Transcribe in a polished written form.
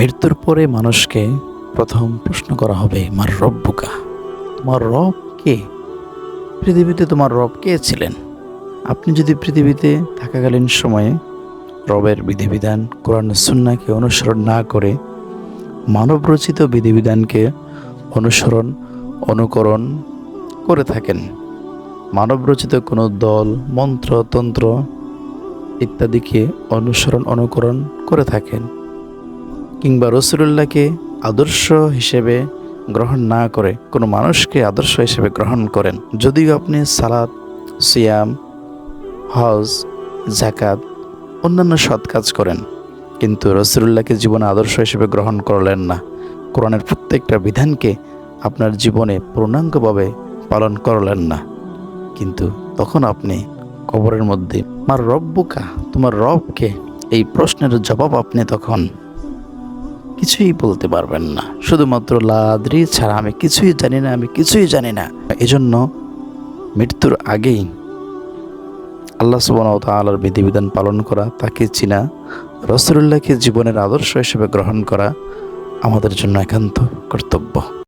মৃত্যুর পরে মানুষকে প্রথম প্রশ্ন করা হবে, মার রব্বুকা, তোমার রব কে? পৃথিবীতে তোমার রব কে ছিলেন? আপনি যদি পৃথিবীতে থাকাকালীন সময়ে রবের বিধিবিধান কোরআন সুন্নাহকে অনুসরণ না করে মানবরচিত বিধিবিধানকে অনুকরণ করে থাকেন, মানবরচিত কোনো দল, মন্ত্র, তন্ত্র ইত্যাদিকে অনুকরণ করে থাকেন, কিংবা রাসূলুল্লাহকে আদর্শ হিসেবে গ্রহণ না করে কোনো মানুষকে আদর্শ হিসেবে গ্রহণ করেন, যদিও আপনি সালাত, সিয়াম, হজ, যাকাত, অন্যান্য সৎ কাজ করেন, কিন্তু রাসূলুল্লাহকে জীবনে আদর্শ হিসেবে গ্রহণ করলেন না, কোরআনের প্রত্যেকটা বিধানকে আপনার জীবনে পূর্ণাঙ্গভাবে পালন করলেন না, কিন্তু তখন আপনি কবরের মধ্যে মার রব্বুকা, তোমার রবকে, এই প্রশ্নের জবাব আপনি তখন কিছুই বলতে পারবেন না। শুধুমাত্র লা আদরি ছাড়া, আমি কিছুই জানি না। এজন্য মৃত্যুর আগেই আল্লাহ সুবহানাহু ওয়া তাআলার বিধিবিধান পালন করা, তাকে চিনা, রাসূলুল্লাহকে জীবনের আদর্শ হিসেবে গ্রহণ করা আমাদের জন্য একান্ত কর্তব্য।